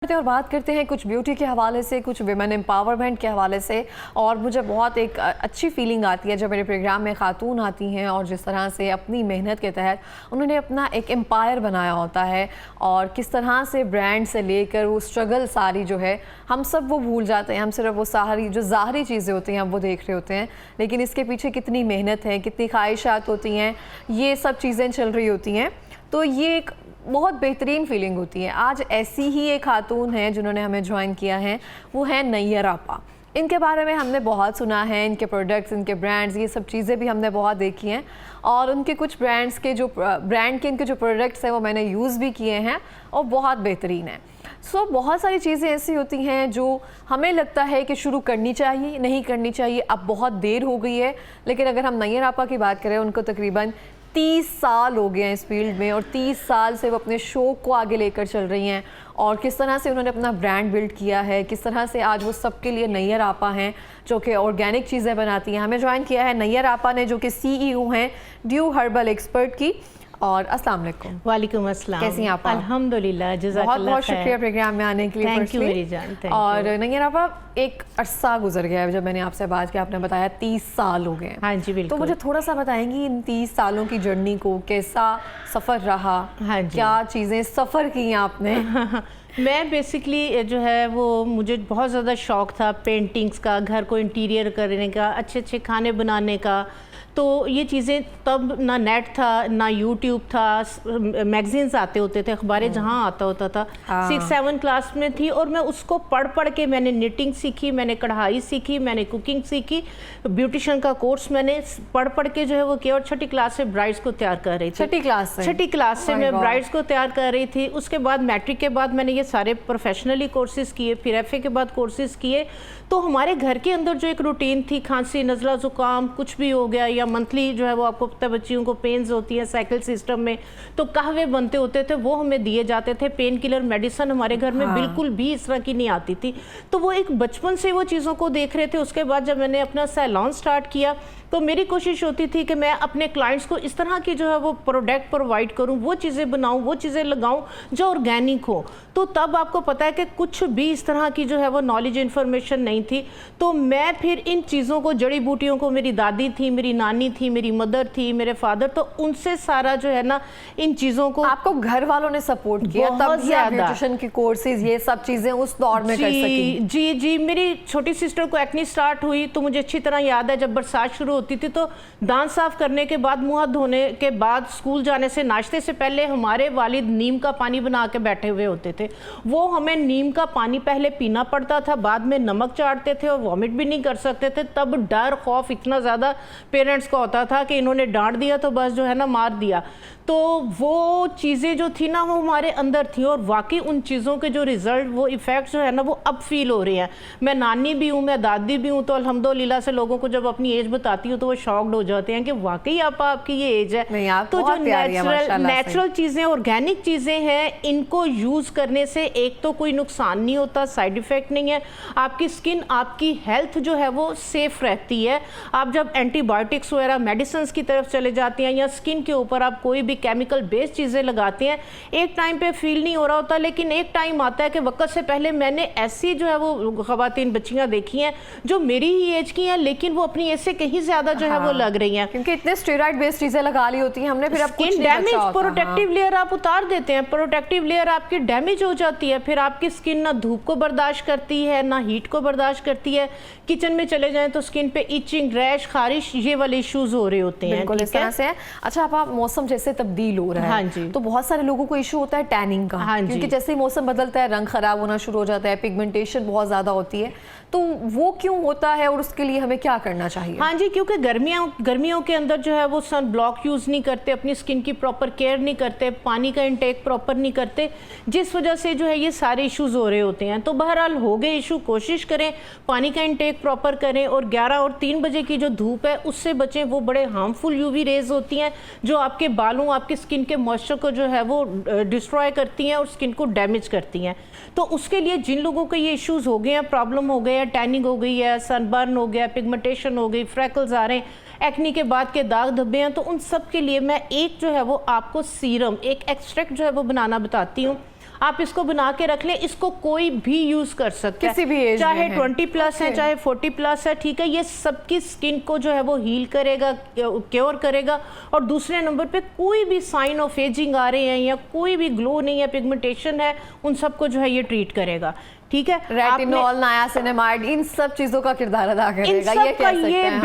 और बात करते हैं कुछ ब्यूटी के हवाले से, कुछ विमेन एम्पावरमेंट के हवाले से। और मुझे बहुत एक अच्छी फीलिंग आती है जब मेरे प्रोग्राम में खातून आती हैं और जिस तरह से अपनी मेहनत के तहत उन्होंने अपना एक एम्पायर बनाया होता है और किस तरह से ब्रांड से लेकर वो स्ट्रगल सारी जो है हम सब वो भूल जाते हैं। हम सिर्फ वो सारी जो ज़ाहरी चीज़ें होती हैं हम वो देख रहे होते हैं, लेकिन इसके पीछे कितनी मेहनत है, कितनी ख्वाहिशात होती हैं, ये सब चीज़ें चल रही होती हैं। तो ये एक बहुत बेहतरीन फीलिंग होती है। आज ऐसी ही एक खातून है जिन्होंने हमें ज्वाइन किया है, वो है नैयर आपा। इनके बारे में हमने बहुत सुना है, इनके प्रोडक्ट्स, इनके ब्रांड्स, ये सब चीज़ें भी हमने बहुत देखी हैं और उनके कुछ ब्रांड के इनके जो प्रोडक्ट्स हैं वो मैंने यूज़ भी किए हैं और बहुत बेहतरीन है। बहुत सारी चीज़ें ऐसी होती हैं जो हमें लगता है कि शुरू करनी चाहिए, नहीं करनी चाहिए, अब बहुत देर हो गई है। लेकिन अगर हम नैयर आपा की बात करें, उनको तकरीबन 30 साल हो गए हैं इस फील्ड में और 30 साल से वो अपने शौक़ को आगे लेकर चल रही हैं और किस तरह से उन्होंने अपना ब्रांड बिल्ड किया है, किस तरह से आज वो सबके लिए नैयर आपा हैं जो कि ऑर्गेनिक चीज़ें बनाती हैं। हमें ज्वाइन किया है नैयर आपा ने, जो कि CEO हैं ड्यू हर्बल एक्सपर्ट की। और अस्सलाम वालेकुम। वालेकुम अस्सलाम। कैसी हैं आप? अल्हम्दुलिल्लाह, बहुत बहुत शुक्रिया प्रोग्राम में आने के लिए। थैंक यू मेरी जान। और नैयर आपा, एक अरसा गुजर गया है जब मैंने आपसे बात की, आपने बताया 30 साल हो गए। हाँ जी बिल्कुल। तो मुझे थोड़ा सा बताएंगी इन 30 सालों की जर्नी को, कैसा सफ़र रहा? हाँ जी। क्या चीज़ें सफ़र की आपने? मैं बेसिकली जो है वो मुझे बहुत ज़्यादा शौक़ था पेंटिंग्स का, घर को इंटीरियर करने का, अच्छे अच्छे खाने बनाने का। तो ये चीज़ें तब ना नेट था ना यूट्यूब था, मैगजीन्स आते होते थे, अखबारें जहाँ आता होता था। 6-7 क्लास में थी और मैं उसको पढ़ पढ़ के मैंने निटिंग सीखी, मैंने कढ़ाई सीखी, मैंने कुकिंग सीखी, ब्यूटिशियन का कोर्स मैंने पढ़ पढ़ के जो है वो किया और 6ठी क्लास से ब्राइड्स को तैयार कर रही थी। 6ठी क्लास से मैं ब्राइड्स को तैयार कर रही थी। उसके बाद मैट्रिक के बाद मैंने ये सारे प्रोफेशनली कोर्सेज़ किए, फिर FA के बाद कोर्सेज़ किए। तो हमारे घर के अंदर जो एक रूटीन थी, खांसी, नज़ला, ज़ुकाम कुछ भी हो गया या मंथली जो है वो आपको पता है बच्चियों को पेन्स होती है साइकिल सिस्टम में, तो कहवे बनते होते थे, वो हमें दिए जाते थे। पेन किलर मेडिसिन हमारे घर में बिल्कुल भी इस तरह की नहीं आती थी। तो वो एक बचपन से वो चीज़ों को देख रहे थे। उसके बाद जब मैंने अपना सैलून स्टार्ट किया तो मेरी कोशिश होती थी कि मैं अपने क्लाइंट्स को इस तरह की जो है वो प्रोडक्ट प्रोवाइड करूं, वो चीज़ें बनाऊं, वो चीज़ें लगाऊं जो ऑर्गेनिक हो। तो तब आपको पता है कि कुछ भी इस तरह की जो है वो नॉलेज इन्फॉर्मेशन नहीं थी। तो मैं फिर इन चीज़ों को, जड़ी बूटियों को, मेरी दादी थी, मेरी नानी थी, मेरी मदर थी, मेरे फादर, तो उनसे सारा जो है ना इन चीज़ों को। आपको घर वालों ने सपोर्ट किया तब ब्यूटिशियन की कोर्सेज, ये सब चीज़ें उस दौर में कर सकी? जी जी। मेरी छोटी सिस्टर को एक्ने स्टार्ट हुई तो मुझे अच्छी तरह याद है, जब बरसात शुरू होती थी तो दांत साफ करने के बाद, मुंह हाथ धोने के बाद, स्कूल जाने से, नाश्ते से पहले हमारे वालिद नीम का पानी बना के बैठे हुए होते थे। वो हमें नीम का पानी पहले पीना पड़ता था, बाद में नमक चाटते थे और वॉमिट भी नहीं कर सकते थे। तब डर खौफ इतना ज़्यादा पेरेंट्स का होता था कि इन्होंने डांट दिया तो बस जो है ना मार दिया। तो वो चीज़ें जो थी ना वो हमारे अंदर थी और वाकई उन चीज़ों के जो रिज़ल्ट, वो इफ़ेक्ट जो है ना वो अब फील हो रहे हैं। मैं नानी भी हूँ, मैं दादी भी हूँ, तो अल्हम्दुलिल्लाह से लोगों को जब अपनी एज बताती हूँ तो वो शॉक्ड हो जाते हैं कि वाकई आपकी ये एज है। तो जो नेचुरल चीज़ें, ऑर्गेनिक चीज़ें हैं, इनको यूज़ करने से एक तो कोई नुकसान नहीं होता, साइड इफ़ेक्ट नहीं है, आपकी स्किन, आपकी हेल्थ जो है वो सेफ रहती है। आप जब एंटीबायोटिक्स वगैरह मेडिसिन की तरफ चले जाते हैं या स्किन के ऊपर आप कोई भी केमिकल बेस्ड चीज़ें लगाते हैं, एक टाइम पे फील नहीं हो रहा होता, लेकिन एक टाइम आता है कि वक्त से पहले मैंने ऐसी जो है वो ख़वातीन बच्चियां देखी हैं जो मेरी ही एज की हैं, लेकिन वो अपनी एज से कहीं ज़्यादा जो है वो लग रही हैं, क्योंकि इतने स्टेरॉइड बेस्ड चीज़ें लगा ली होती हैं हमने। फिर अब स्किन डैमेज, प्रोटेक्टिव लेयर आप उतार देते हैं, प्रोटेक्टिव लेयर आपकी डैमेज हो जाती है, फिर आपकी स्किन ना धूप को बर्दाश्त करती है ना हीट को बर्दाश्त करती है। किचन में चले जाएं तो स्किन पे इचिंग, रैश, खारिश, ये वाले इश्यूज हो रहे होते हैं। बिल्कुल इस तरह से है। अच्छा, आप मौसम जैसे तब्दील हो रहा है, हाँ जी, तो बहुत सारे लोगों को इशू होता है टैनिंग का, हाँ क्योंकि जैसे ही मौसम बदलता है रंग खराब होना शुरू हो जाता है, पिगमेंटेशन बहुत ज़्यादा होती है। तो वो क्यों होता है और उसके लिए हमें क्या करना चाहिए? हाँ जी, क्योंकि गर्मियों के अंदर जो है वो सन ब्लॉक यूज़ नहीं करते, अपनी स्किन की प्रॉपर केयर नहीं करते, पानी का इंटेक प्रॉपर नहीं करते, जिस वजह से जो है ये सारे इश्यूज हो रहे होते हैं। तो बहरहाल हो गए इशू, कोशिश करें पानी का इंटेक प्रॉपर करें और 11 और 3 बजे की जो धूप है उससे बचें। वो बड़े हार्मफुल UV रेज होती हैं जो आपके बालों, आपकी स्किन के मॉइस्चर को जो है वो डिस्ट्रॉय करती हैं और स्किन को डैमेज करती हैं। तो उसके लिए जिन लोगों को ये इश्यूज हो गए हैं, प्रॉब्लम हो गई है, टैनिंग हो गई है, सनबर्न हो गया, पिगमेंटेशन हो गई, फ्रैकल्स आ रहे हैं, एक्नी के बाद के दाग धब्बे हैं, तो उन सब के लिए मैं एक जो है वो आपको सीरम, एक एक्सट्रैक्ट जो है वो बनाना बताती हूँ। आप इसको बना के रख लें, इसको कोई भी यूज कर सकता है, किसी भी एज चाहे में 20 प्लस है चाहे 40 प्लस है, ठीक है। ये सबकी स्किन को जो है वो हील करेगा, क्योर करेगा। और दूसरे नंबर पे कोई भी साइन ऑफ एजिंग आ रहे हैं या कोई भी ग्लो नहीं है, पिगमेंटेशन है, उन सबको जो है ये ट्रीट करेगा, ठीक है। रेटिनॉल, नायासिनामाइड, इन सब चीजों का किरदार अदा करेगा, ये कह सकते हैं हम।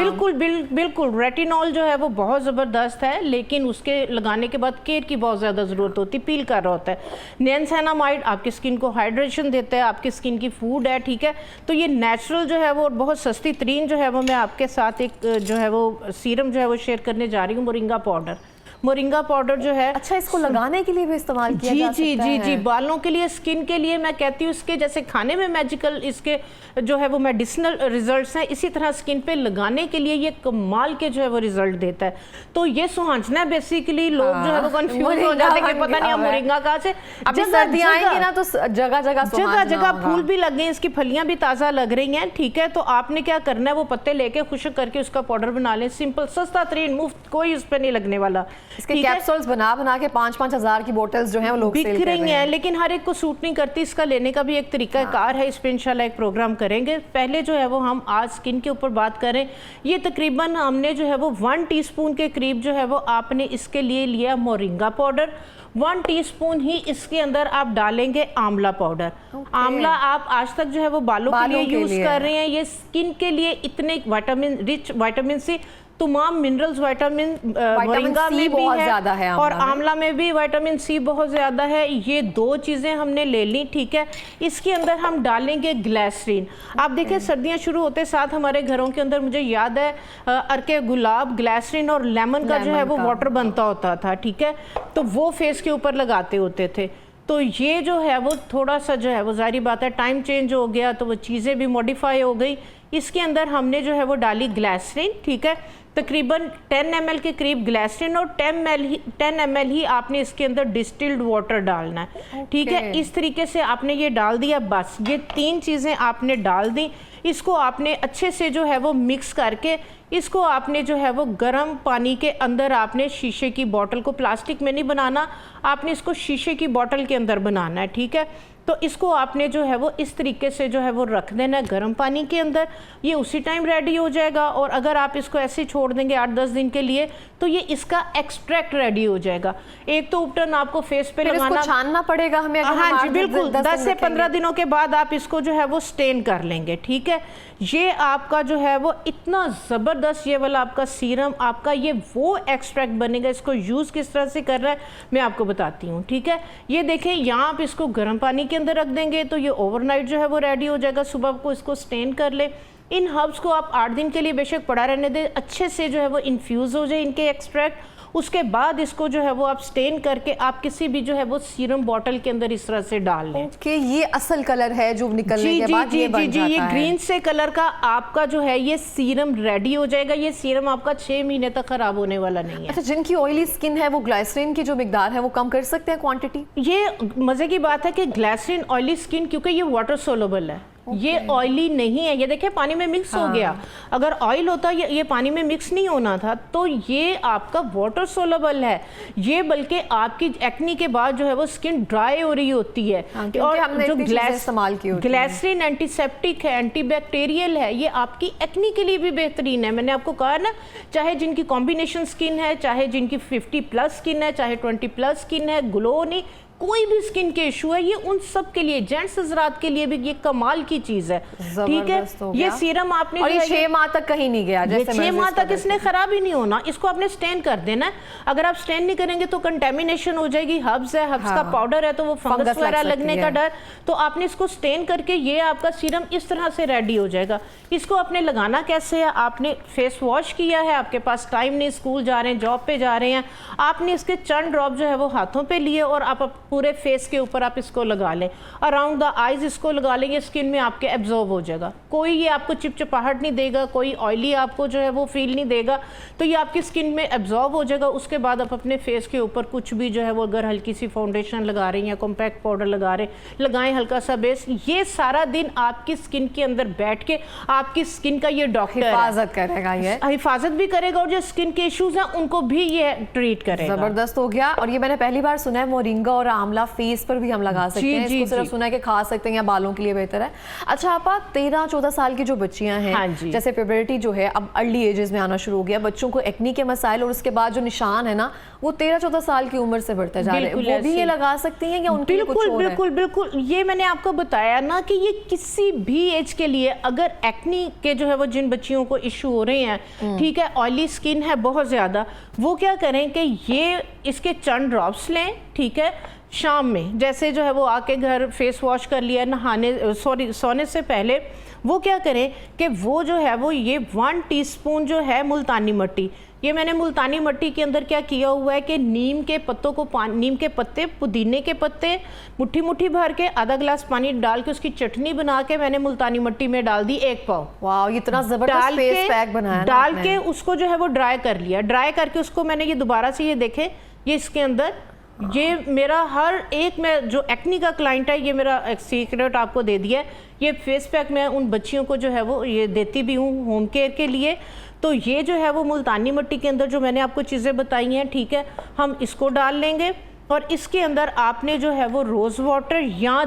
बिल्कुल रेटिनॉल जो है वो बहुत ज़बरदस्त है, लेकिन उसके लगाने के बाद केयर की बहुत ज़्यादा ज़रूरत होती है, पील कर रहा होता है। नियासिनामाइड आपकी स्किन को हाइड्रेशन देता है, आपकी स्किन की फूड है, ठीक है। तो ये नेचुरल जो है वो बहुत सस्ती तरीन जो है वो मैं आपके साथ एक जो है वो सीरम जो है वो शेयर करने जा रही हूँ, मोरिंगा पाउडर। मोरिंगा पाउडर जो है, अच्छा, इसको लगाने के लिए भी इस्तेमाल किया जा सकता है? जी, बालों के लिए, स्किन के लिए। मैं कहती हूँ इसके जैसे खाने में मैजिकल इसके जो है वो मेडिसिनल रिजल्ट्स हैं, इसी तरह स्किन पे लगाने के लिए ये कमाल के जो है वो रिजल्ट देता है। तो ये सुहांजना है बेसिकली, लोग जो है वो कंफ्यूज हो जाते हैं कि पता नहीं मोरिंगा कहाँ से। अभी सर्दी आएंगी ना तो जगह जगह फूल भी लग गए, इसकी फलियां भी ताज़ा लग रही हैं, ठीक है। तो आपने क्या करना है, वो पत्ते लेके खुश्क करके उसका पाउडर बना लें, सिंपल सस्ता तरीन, मुफ्त, कोई उस पर नहीं लगने वाला। इसके कैप्सूल्स बना के 5-5 हज़ार की बोतल्स जो हैं वो लोग बिक रही हैं, लेकिन हर एक को सूट नहीं करती। इसका लेने का भी एक तरीका कार है, इस पे इंशाल्लाह एक प्रोग्राम करेंगे। पहले जो है वो हम आज स्किन के ऊपर बात करें। ये तकरीबन हमने जो है वो 1 टीस्पून के करीब जो है वो आपने इसके लिए लिया मोरिंगा पाउडर। 1 टीस्पून ही इसके अंदर आप डालेंगे आंवला पाउडर। आंवला आप आज तक जो है वो बालों के लिए यूज कर रहे हैं, ये स्किन के लिए इतने विटामिन सी, तमाम मिनरल्स, विटामिन मोरिंगा में भी है और आंवला में भी विटामिन सी बहुत ज़्यादा है। ये 2 चीज़ें हमने ले ली, ठीक है। इसके अंदर हम डालेंगे ग्लिसरीन। आप देखिए सर्दियां शुरू होते साथ हमारे घरों के अंदर, मुझे याद है अर्के गुलाब, ग्लिसरीन और लेमन का जो है वो वाटर बनता होता था, ठीक है। तो वो फेस के ऊपर लगाते होते थे। तो ये जो है वो थोड़ा सा जो है वो जाहिर बात है टाइम चेंज हो गया, तो वो चीज़ें भी मॉडिफाई हो गई। इसके अंदर हमने जो है वो डाली ग्लिसरीन, ठीक है। तकरीबन 10 ml के करीब ग्लिसरीन और 10 ml ही आपने इसके अंदर डिस्टिल्ड वाटर डालना है, ठीक है। इस तरीके से आपने ये डाल दिया, बस ये 3 चीज़ें आपने डाल दी। इसको आपने अच्छे से जो है वो मिक्स करके इसको आपने जो है वो गर्म पानी के अंदर आपने शीशे की बोतल को, प्लास्टिक में नहीं बनाना, आपने इसको शीशे की बोतल के अंदर बनाना है, ठीक है। तो इसको आपने जो है वो इस तरीके से जो है वो रख देना है गर्म पानी के अंदर, ये उसी टाइम रेडी हो जाएगा। और अगर आप इसको ऐसे छोड़ देंगे 8-10 दिन के लिए तो ये इसका एक्सट्रैक्ट रेडी हो जाएगा। एक तो उपटन आपको फेस पे लगाना, इसको छानना पड़ेगा हमें। हाँ जी बिल्कुल, 10 से 15 दिनों के बाद आप इसको जो है वो स्टेन कर लेंगे, ठीक है। ये आपका जो है वो इतना ज़बरदस्त ये वाला आपका सीरम, आपका ये वो एक्सट्रैक्ट बनेगा। इसको यूज़ किस तरह से कर रहा है मैं आपको बताती हूँ, ठीक है। ये देखें, यहाँ आप इसको गर्म पानी के अंदर रख देंगे तो ये ओवरनाइट जो है वो रेडी हो जाएगा। सुबह को इसको स्टेन कर ले। इन हर्ब्स को आप 8 दिन के लिए बेशक पड़ा रहने दें, अच्छे से जो है वो इन्फ्यूज़ हो जाए इनके एक्सट्रैक्ट। उसके बाद इसको जो है वो आप स्टेन करके आप किसी भी जो है वो सीरम बॉटल के अंदर इस तरह से डाल लें। ओके, ये असल कलर है जो निकलने के बाद ये बन जाता है। ये ग्रीन से कलर का आपका जो है ये सीरम रेडी हो जाएगा। ये सीरम आपका 6 महीने तक खराब होने वाला नहीं है। अच्छा, जिनकी ऑयली स्किन है वो ग्लिसरीन की जो मिकदार है वो कम कर सकते हैं क्वांटिटी? ये मजे की बात है कि ग्लिसरीन ऑयली स्किन, क्योंकि ये वाटर सोलुबल है, ये ऑयली नहीं है। ये देखिए पानी में मिक्स हो गया। अगर ऑयल होता ये पानी में मिक्स नहीं होना था। तो ये आपका वाटर सोलुबल है। ये बल्कि आपकी एक्नी के बाद जो है वो स्किन ड्राई हो रही होती है। और हमने जो इस्तेमाल की होती है, ग्लिसरीन एंटीसेप्टिक है, एंटीबैक्टीरियल है, ये आपकी एक्नी के लिए भी बेहतरीन है। मैंने आपको कहा ना, चाहे जिनकी कॉम्बिनेशन स्किन है, चाहे जिनकी 50+ स्किन है, चाहे 20+ स्किन है, ग्लो नहीं, कोई भी स्किन के इशू है, ये उन सब के लिए, जेंट्स हजरात के लिए भी ये कमाल की चीज है, ठीक है। ये सीरम आपने और ये 6 माह तक कहीं नहीं गया, जैसे 6 माह तक इसने खराब ही नहीं होना। इसको आपने स्टेन कर देना है। अगर आप स्टेन नहीं करेंगे तो कंटेमिनेशन हो जाएगी। हर्ब्स है, हर्ब्स का पाउडर है, तो वो फंगस वगैरह लगने का डर। तो आपने इसको स्टेन करके ये आपका सीरम इस तरह से रेडी हो जाएगा। इसको आपने लगाना कैसे है, आपने फेस वॉश किया है, आपके पास टाइम नहीं, स्कूल जा रहे हैं, जॉब पे जा रहे हैं, आपने इसके चंद ड्रॉप जो है वो हाथों पे लिए और आप पूरे फेस के ऊपर आप इसको लगा लें। अराउंड द आईज इसको लगा लेंगे, स्किन में आपके एब्जॉर्ब हो जाएगा। कोई ये आपको चिपचिपाहट नहीं देगा, कोई ऑयली आपको जो है वो फील नहीं देगा। तो ये आपकी स्किन में एब्जॉर्ब हो जाएगा। उसके बाद आप अपने फेस के ऊपर कुछ भी जो है वो, अगर हल्की सी फाउंडेशन लगा रहे हैं या कॉम्पैक्ट पाउडर लगा रहे हैं, लगाएं हल्का सा बेस। ये सारा दिन आपकी स्किन के अंदर बैठ के आपकी स्किन का ये डॉक्टर हिफाजत करेगा, ये हिफाजत भी करेगा और जो स्किन के इश्यूज हैं उनको भी ये ट्रीट करेगा। जबरदस्त हो गया। और ये मैंने पहली बार सुना है मोरिंगा और आंवला फेस पर भी हम लगा सकते हैं, इसको सिर्फ सुना है कि खा सकते हैं या बालों के लिए बेहतर है। अच्छा आपा, 13-14 साल की जो बच्चियां हैं, जैसे प्यूबर्टी जो है अब अर्ली एजेस में आना शुरू हो गया, बच्चों को एक्नी के मसाइल और उसके बाद जो निशान है ना वो 13-14 साल की उम्र से बढ़ते जा रहे हैं, वो भी ये लगा सकती हैं या उनके लिए कुछ और है? बिल्कुल बिल्कुल, ये मैंने आपको बताया ना कि ये किसी भी एज के लिए, अगर एक्नी के जो है वो जिन बच्चियों को इशू हो रहे हैं, ठीक है, ऑयली स्किन है बहुत ज़्यादा, वो क्या करें कि ये इसके चंद ड्रॉप्स लें, ठीक है, शाम में जैसे जो है वो आके घर फेस वॉश कर लिया, सोने से पहले वो क्या करें कि वो जो है वो ये 1 टीस्पून जो है मुल्तानी मिट्टी, ये मैंने मुल्तानी मिट्टी के अंदर क्या किया हुआ है कि नीम के पत्तों को नीम के पत्ते, पुदीने के पत्ते मुट्ठी मुट्ठी भर के आधा गिलास पानी डाल के उसकी चटनी बना के मैंने मुल्तानी मिट्टी में डाल दी 1 पाव। वाह, इतना जबरदस्त फेस पैक बनाया ना डाल के उसको जो है वो ड्राई कर लिया। ड्राई करके उसको मैंने ये दोबारा से ये देखें, ये इसके अंदर ये मेरा हर एक में जो एक्नी का क्लाइंट है, ये मेरा एक सीक्रेट आपको दे दिया है। ये फेस पैक मैं उन बच्चियों को जो है वो ये देती भी हूँ होम केयर के लिए। तो ये जो है वो मुल्तानी मिट्टी के अंदर जो मैंने आपको चीज़ें बताई हैं, ठीक है, हम इसको डाल लेंगे और इसके अंदर आपने जो है वो रोज़ वाटर या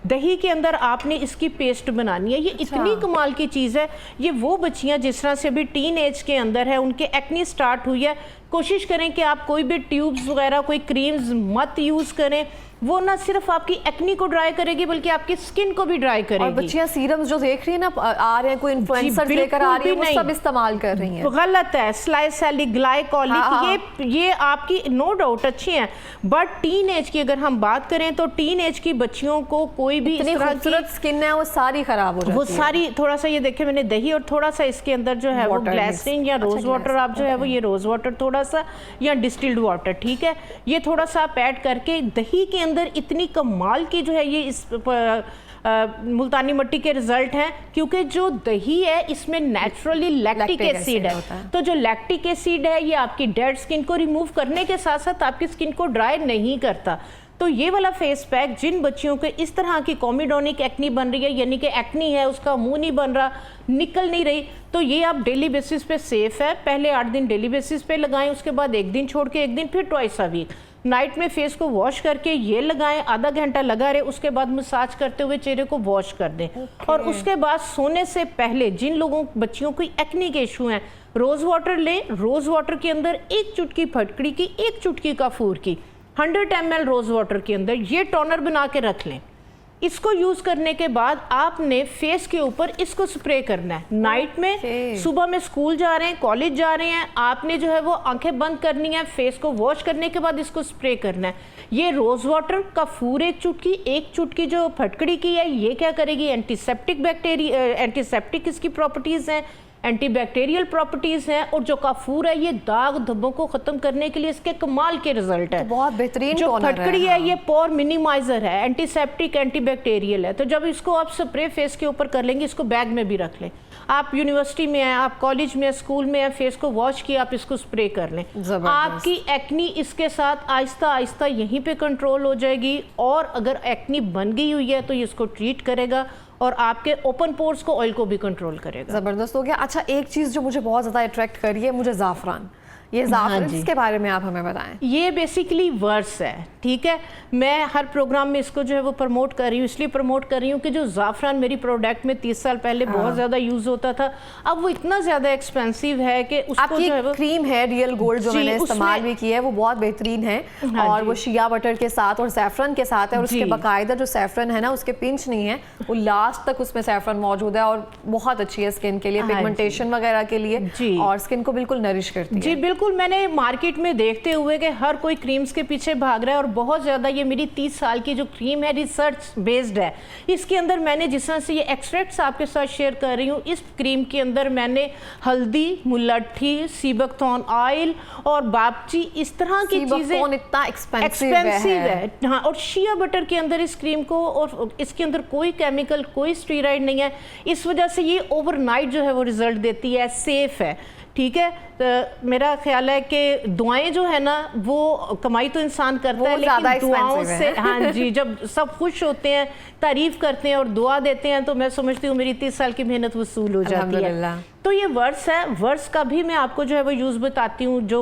दही के अंदर आपने इसकी पेस्ट बनानी है। ये इतनी कमाल की चीज़ है। ये वो बच्चियां जिस तरह से अभी टीन एज के अंदर है, उनके एक्नी स्टार्ट हुई है, कोशिश करें कि आप कोई भी ट्यूब्स वगैरह कोई क्रीम्स मत यूज़ करें। वो ना सिर्फ आपकी एक्नी को ड्राई करेगी बल्कि आपकी स्किन को भी ड्राई करेगी। और बच्चियां सीरम्स जो देख रही है ना, आ रहे हैं कोई इन्फ्लुएंसर लेकर आ रही है, वो सब इस्तेमाल कर रही हैं। गलत है। स्लाइसैलिक, ग्लाइकोलिक, ये आपकी नो डाउट अच्छी हैं, बट टीन एज की अगर हम बात करें तो टीन एज की बच्चियों को कोई भी इतनी खूबसूरत स्किन है वो सारी खराब हो जाती है। वो सारी, थोड़ा सा ये देखे मैंने दही और थोड़ा सा इसके अंदर जो है वो ग्लिसरीन या रोज वाटर, आप जो है वो ये रोज वाटर थोड़ा सा या डिस्टिल्ड वाटर, ठीक है, ये थोड़ा सा आप ऐड करके दही के अंदर इतनी कमाल की जो है ये इस मुल्तानी मिट्टी के रिजल्ट हैं, क्योंकि जो दही है इसमें नेचुरली लैक्टिक एसिड है। तो जो लैक्टिक एसिड है ये आपकी डेड स्किन को रिमूव करने के साथ साथ आपकी स्किन को ड्राई नहीं करता। तो ये वाला फेस पैक जिन बच्चियों के इस तरह की कॉमिडोनिक एक्नी बन रही है, यानी कि एक्नी है उसका मुंह नहीं बन रहा, निकल नहीं रही, तो ये आप डेली बेसिस पे सेफ है। पहले 8 दिन डेली बेसिस पे लगाएं, उसके बाद 1 दिन छोड़ के 1 दिन, फिर ट्वाइस अ वीक नाइट में फेस को वॉश करके ये लगाएं, आधा घंटा लगा रहे, उसके बाद मसाज करते हुए चेहरे को वॉश कर दें। और उसके बाद सोने से पहले जिन लोगों बच्चियों को एक्नी के इशू हैं, रोज वाटर लें, रोज वाटर के अंदर 1 चुटकी फटकड़ी की, 1 चुटकी कपूर की, 100 ml रोज वाटर के अंदर ये टोनर बना के रख लें। इसको यूज करने के बाद आपने फेस के ऊपर इसको स्प्रे करना है नाइट में। सुबह में स्कूल जा रहे हैं, कॉलेज जा रहे हैं, आपने जो है वो आंखें बंद करनी है, फेस को वॉश करने के बाद इसको स्प्रे करना है। ये रोज वाटर का फूर 1 चुटकी जो फटकड़ी की है, ये क्या करेगी, एंटीसेप्टिक बैक्टीरिया, एंटीसेप्टिक इसकी प्रॉपर्टीज हैं, एंटीबैक्टीरियल प्रॉपर्टीज हैं, और जो काफूर है ये दाग धब्बों को खत्म करने के लिए इसके कमाल के रिजल्ट है। तो बहुत बेहतरीन जो फटकड़ी है, हाँ। ये पोर मिनिमाइजर है, एंटीसेप्टिक, एंटीबैक्टीरियल है। तो जब इसको आप स्प्रे फेस के ऊपर कर लेंगे, इसको बैग में भी रख लें। आप यूनिवर्सिटी में हैं, आप कॉलेज में, स्कूल में हैं, फेस को वॉश किया, आप इसको स्प्रे कर लें। आपकी एक्नी इसके साथ आहिस्ता आहिस्ता यहीं पे कंट्रोल हो जाएगी। और अगर एक्नी बन गई हुई है तो ये इसको ट्रीट करेगा और आपके ओपन पोर्स को, ऑयल को भी कंट्रोल करेगा। जबरदस्त हो गया। अच्छा, एक चीज़ जो मुझे बहुत ज़्यादा अट्रैक्ट कर रही है, मुझे ज़ाफ़रान, ये ज़ाफ़रान इसके बारे में आप हमें बताएं। ये बेसिकली वर्स है, ठीक है, मैं हर प्रोग्राम में इसको जो है वो प्रमोट कर रही हूँ। इसलिए प्रमोट कर रही हूँ कि जो ज़ाफ़रान मेरी प्रोडक्ट में 30 साल पहले बहुत ज़्यादा यूज़ होता था, अब वो इतना ज़्यादा एक्सपेंसिव है कि उसको जो है वो क्रीम है रियल गोल्ड जो मैंने इस्तेमाल भी की है, वो बहुत बेहतरीन है। और वो शिया बटर के साथ और सैफरन के साथ है, और उसके बाकायदा जो सैफरन है ना, उसके पिंच नहीं है, वो लास्ट तक उसमें सैफरन मौजूद है, और बहुत अच्छी है स्किन के लिए, पिगमेंटेशन वगैरह के लिए, और स्किन को बिल्कुल नरिश करती है। जी बिल्कुल, मैंने मार्केट में देखते हुए कि हर कोई क्रीम्स के पीछे भाग रहा है, और बहुत ज़्यादा ये मेरी 30 साल की जो क्रीम है रिसर्च बेस्ड है। इसके अंदर मैंने जिस तरह से ये एक्सट्रैक्ट्स आपके साथ शेयर कर रही हूँ, इस क्रीम के अंदर मैंने हल्दी, मुलट्ठी, सीबकथॉर्न ऑयल और बापची, इस तरह की चीज़ें, इतना एक्सपेंसिव है। हाँ, और शिया बटर के अंदर इस क्रीम को, और इसके अंदर कोई केमिकल, कोई स्टीरॉइड नहीं है, इस वजह से ये ओवरनाइट जो है वो रिजल्ट देती है, सेफ है, ठीक है। तो मेरा ख्याल है कि दुआएं जो है ना, वो कमाई तो इंसान करता है, लेकिन दुआओं से, हाँ जी, जब सब खुश होते हैं तारीफ करते हैं और दुआ देते हैं तो मैं समझती हूँ मेरी 30 साल की मेहनत वसूल हो जाती है। अल्हम्दुलिल्लाह। तो ये वर्स है, वर्स का भी मैं आपको जो है वो यूज़ बताती हूँ, जो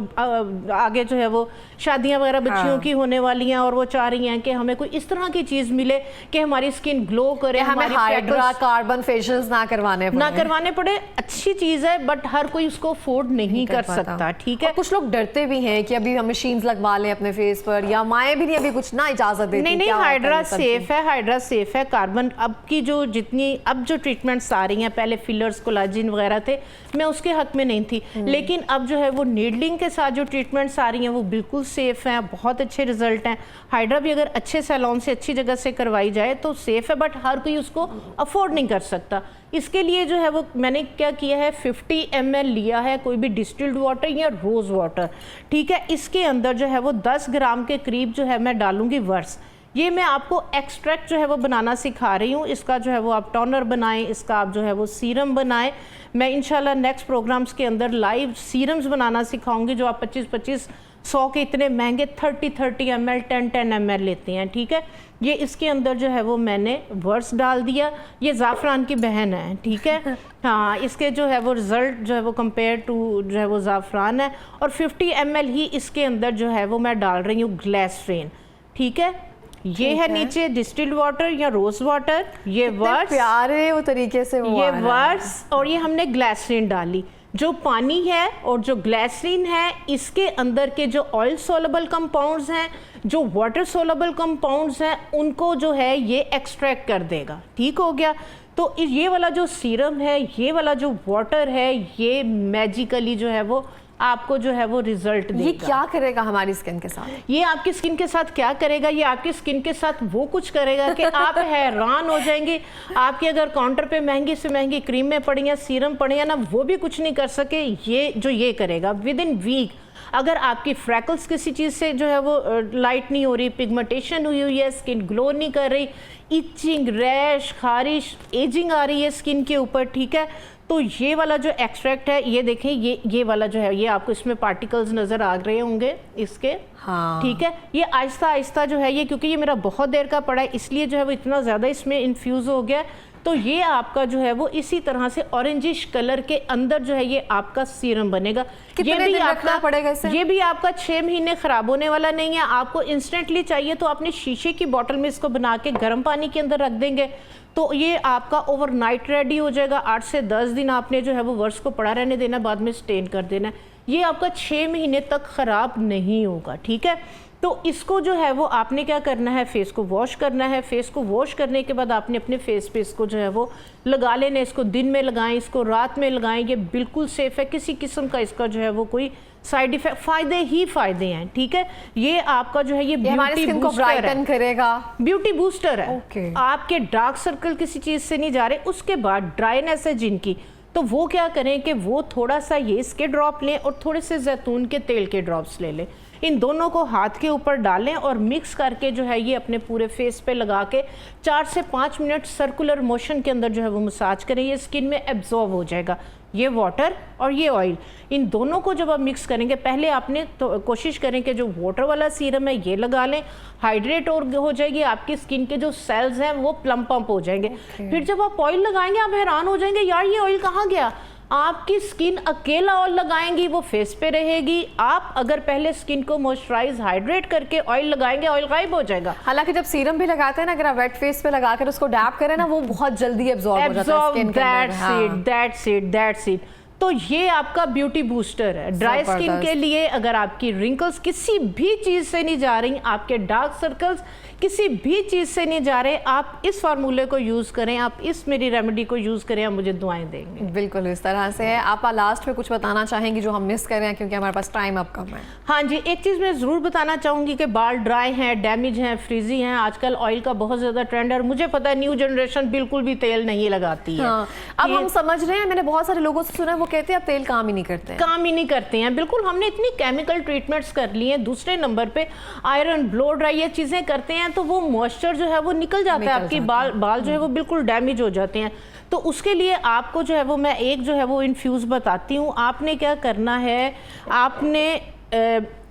आगे जो है वो शादियाँ वगैरह बच्चियों की होने वाली हैं और वो चाह रही हैं कि हमें कोई इस तरह की चीज़ मिले कि हमारी स्किन ग्लो करे, हमें हाइड्रा कार्बन फेशियल्स ना करवाने पड़े। अच्छी चीज़ है बट हर कोई उसको अफोर्ड नहीं कर सकता, ठीक है। कुछ लोग डरते भी हैं कि अभी हम मशीन्स लगवा लें अपने फेस पर, या माएँ भी नहीं अभी कुछ ना इजाज़त देती। नहीं, हाइड्रा सेफ है, हाइड्रा सेफ है। कार्बन अब की जो जो ट्रीटमेंट्स आ रही हैं, पहले फिलर्स कोलाजिन वगैरह थे, मैं उसके हक में नहीं थी, लेकिन अब जो है वो नीडलिंग के साथ जो ट्रीटमेंट्स आ रही हैं वो बिल्कुल सेफ हैं, बहुत अच्छे रिजल्ट हैं। हाइड्रा भी अगर अच्छे सैलून से अच्छी जगह से करवाई जाए तो सेफ है, बट हर कोई उसको अफोर्ड नहीं कर सकता। इसके लिए जो है वो मैंने क्या किया है, 50 ml लिया है कोई भी डिस्टिल्ड वाटर या रोज़ वाटर, ठीक है। इसके अंदर जो है वो 10 ग्राम के करीब जो है मैं डालूंगी वर्स। ये मैं आपको एक्सट्रैक्ट जो है वो बनाना सिखा रही हूँ। इसका जो है वो आप टोनर बनाएं, इसका आप जो है वो सीरम बनाएं। मैं इंशाल्लाह नेक्स्ट प्रोग्राम्स के अंदर लाइव सीरम्स बनाना सिखाऊंगी, जो आप 25-25 100 के इतने महंगे 30-30 ml 10-10 ml लेते हैं, ठीक है। ये इसके अंदर जो है वो मैंने वर्स डाल दिया। ये ज़ाफ़रान की बहन है, ठीक है। हाँ, इसके जो है वो रिज़ल्ट जो है वो कंपेयर टू जो है वो ज़ाफ़रान है। और 50 ml ही इसके अंदर जो है वो मैं डाल रही हूँ ग्लिसरीन, ठीक है। ये है नीचे डिस्टिल्ड वाटर या रोज वाटर, ये वर्स प्यारे वो तरीके से ये वर्स, और ये हमने ग्लिसरीन डाली। जो पानी है और जो ग्लिसरीन है, इसके अंदर के जो ऑयल सोलेबल कंपाउंड्स हैं, जो वाटर सोलेबल कंपाउंड्स हैं, उनको जो है ये एक्सट्रैक्ट कर देगा, ठीक हो गया। तो ये वाला जो सीरम है, ये वाला जो वाटर है, ये मैजिकली जो है वो आपको जो है वो रिजल्ट देगा। ये क्या करेगा हमारी स्किन के साथ? ये आपकी स्किन के साथ क्या करेगा? ये आपकी स्किन के साथ वो कुछ करेगा कि आप हैरान हो जाएंगे। आपके अगर काउंटर पे महंगी से महंगी क्रीमें पड़ी हैं, सीरम पड़े हैं ना, वो भी कुछ नहीं कर सके। ये करेगा विद इन वीक। अगर आपकी फ्रैकल्स किसी चीज़ से जो है वो लाइट नहीं हो रही, पिगमेंटेशन हुई है, स्किन ग्लो नहीं कर रही, इचिंग, रैश, खारिश, एजिंग आ रही है स्किन के ऊपर, ठीक है, तो ये वाला जो एक्सट्रैक्ट है, ये देखें, ये वाला जो है, ये आपको इसमें पार्टिकल्स नज़र आ रहे होंगे इसके, हाँ, ठीक है। ये आहिस्ता आहिस्ता जो है ये, क्योंकि ये मेरा बहुत देर का पड़ा है, इसलिए जो है वो इतना ज़्यादा इसमें इन्फ्यूज़ हो गया। तो ये आपका जो है वो इसी तरह से ऑरेंजिश कलर के अंदर जो है ये आपका सीरम बनेगा। ये भी आपका पड़ेगा इसे? ये भी आपका 6 महीने ख़राब होने वाला नहीं है। आपको इंस्टेंटली चाहिए तो आपने शीशे की बोतल में इसको बना के गर्म पानी के अंदर रख देंगे तो ये आपका ओवरनाइट रेडी हो जाएगा। 8 से 10 दिन आपने जो है वो वर्स को पड़ा रहने देना, बाद में स्टेन कर देना। ये आपका 6 महीने तक ख़राब नहीं होगा, ठीक है। तो इसको जो है वो आपने क्या करना है, फेस को वॉश करना है। फेस को वॉश करने के बाद आपने अपने फेस पे इसको जो है वो लगा लेना। इसको दिन में लगाएं, इसको रात में लगाएं। ये बिल्कुल सेफ़ है, किसी किस्म का इसका जो है वो कोई साइड इफेक्ट, फ़ायदे ही फ़ायदे हैं, ठीक है। ये आपका जो है ये ब्यूटी स्किन को ब्राइटन करेगा, ब्यूटी बूस्टर है। Okay. आपके डार्क सर्कल किसी चीज़ से नहीं जा रहे। उसके बाद ड्राइनेस है जिनकी, तो वो क्या करें कि वो थोड़ा सा ये इसके ड्रॉप लें और थोड़े से जैतून के तेल के ड्रॉप्स ले लें। इन दोनों को हाथ के ऊपर डालें और मिक्स करके जो है ये अपने पूरे फेस पे लगा के 4 से 5 मिनट सर्कुलर मोशन के अंदर जो है वो मसाज करें। ये स्किन में एब्जॉर्ब हो जाएगा, ये वाटर और ये ऑयल। इन दोनों को जब आप मिक्स करेंगे, पहले आपने तो कोशिश करें कि जो वाटर वाला सीरम है ये लगा लें, हाइड्रेट और हो जाएगी आपकी स्किन के जो सेल्स हैं वो प्लम पंप हो जाएंगे। फिर जब आप ऑयल लगाएंगे आप हैरान हो जाएंगे, यार ये ऑयल कहाँ गया। आपकी स्किन अकेला ऑयल लगाएंगी वो फेस पे रहेगी। आप अगर पहले स्किन को मॉइस्चराइज हाइड्रेट करके ऑयल लगाएंगे, ऑयल गायब हो जाएगा। हालांकि जब सीरम भी लगाते हैं ना, अगर आप वेट फेस पे लगाकर उसको डैप करें ना, वो बहुत जल्दी एब्जॉर्ब हो जाता है स्किन के अंदर। That's it. तो ये आपका ब्यूटी बूस्टर है ड्राई स्किन के लिए। अगर आपकी रिंकल्स किसी भी चीज़ से नहीं जा रही, आपके डार्क सर्कल्स किसी भी चीज़ से नहीं जा रहे, आप इस फार्मूले को यूज़ करें, आप इस मेरी रेमेडी को यूज़ करें, आप मुझे दुआएं देंगे। बिल्कुल इस तरह से है। आप लास्ट में कुछ बताना चाहेंगी जो हम मिस कर रहे हैं, क्योंकि हमारे पास टाइम अब कम है? हाँ जी, एक चीज़ मैं ज़रूर बताना चाहूँगी कि बाल ड्राई हैं, डैमेज हैं, फ्रीजी हैं। आजकल ऑयल का बहुत ज़्यादा ट्रेंड है और मुझे पता है न्यू जनरेशन बिल्कुल भी तेल नहीं लगाती है। हाँ, अब हम समझ रहे हैं, मैंने बहुत सारे लोगों से सुना है वो कहते हैं अब तेल काम ही नहीं करते हैं। काम ही नहीं करते हैं, बिल्कुल। हमने इतनी केमिकल ट्रीटमेंट्स कर ली हैं। दूसरे नंबर पे आयरन, ब्लो ड्राई, ये चीज़ें करते हैं तो वो मॉइस्चर जो है वो निकल जाता है, आपकी बाल जो है वो बिल्कुल डैमेज हो जाते हैं। तो उसके लिए आपको जो है वो मैं एक जो है वो इन्फ्यूज़ बताती हूँ। आपने क्या करना है, आपने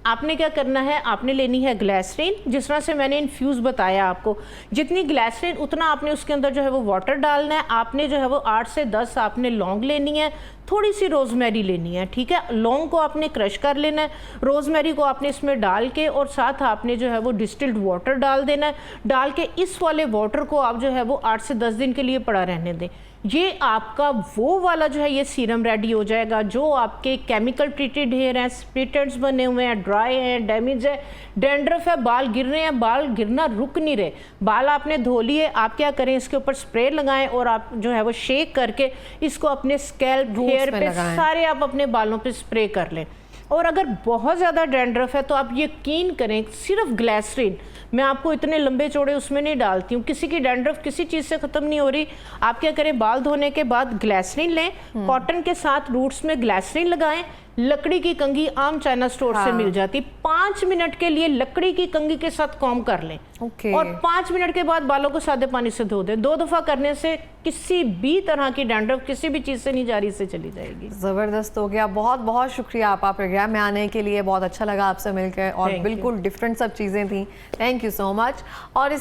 आपने क्या करना है, आपने लेनी है ग्लिसरीन, जिस तरह से मैंने इन्फ्यूज़ बताया आपको, जितनी ग्लिसरीन उतना आपने उसके अंदर जो है वो वाटर डालना है। आपने जो है वो 8 से 10 आपने लौंग लेनी है, थोड़ी सी रोज़मेरी लेनी है, ठीक है। लौंग को आपने क्रश कर लेना है, रोज़मेरी को आपने इसमें डाल के और साथ आपने जो है वो डिस्टिल्ड वाटर डाल देना है। डाल के इस वाले वाटर को आप जो है वो 8 से 10 दिन के लिए पड़ा रहने दें। ये आपका वो वाला जो है ये सीरम रेडी हो जाएगा। जो आपके केमिकल ट्रीटेड हेयर हैं, स्प्लिट एंड्स बने हुए हैं, ड्राई हैं, डैमेज है, डैंड्रफ है, बाल गिर रहे हैं, बाल गिरना रुक नहीं रहे, बाल आपने धो लिए, आप क्या करें, इसके ऊपर स्प्रे लगाएं और आप जो है वो शेक करके इसको अपने स्कैल्प, हेयर पे सारे आप अपने बालों पे स्प्रे कर लें। और अगर बहुत ज़्यादा डैंड्रफ है तो आप यकीन करें, सिर्फ ग्लिसरीन, मैं आपको इतने लंबे चौड़े उसमें नहीं डालती हूँ, किसी की डैंड्रफ किसी चीज़ से ख़त्म नहीं हो रही, आप क्या करें, बाल धोने के बाद ग्लिसरीन लें, कॉटन के साथ रूट्स में ग्लिसरीन लगाएं, लकड़ी की कंघी आम चाइना स्टोर से मिल जाती, 5 मिनट के लिए लकड़ी की कंघी के साथ कॉम्ब कर लें। और 5 मिनट के बाद बालों को सादे पानी से धो दें। 2 दफ़ा करने से किसी भी तरह की डैंड्रफ किसी भी चीज़ से नहीं जा रही, से चली जाएगी। ज़बरदस्त हो गया, बहुत बहुत शुक्रिया आपका प्रोग्राम में आने के लिए, बहुत अच्छा लगा आपसे मिलकर और बिल्कुल डिफरेंट सब चीज़ें थी। Thank you so much. और इसी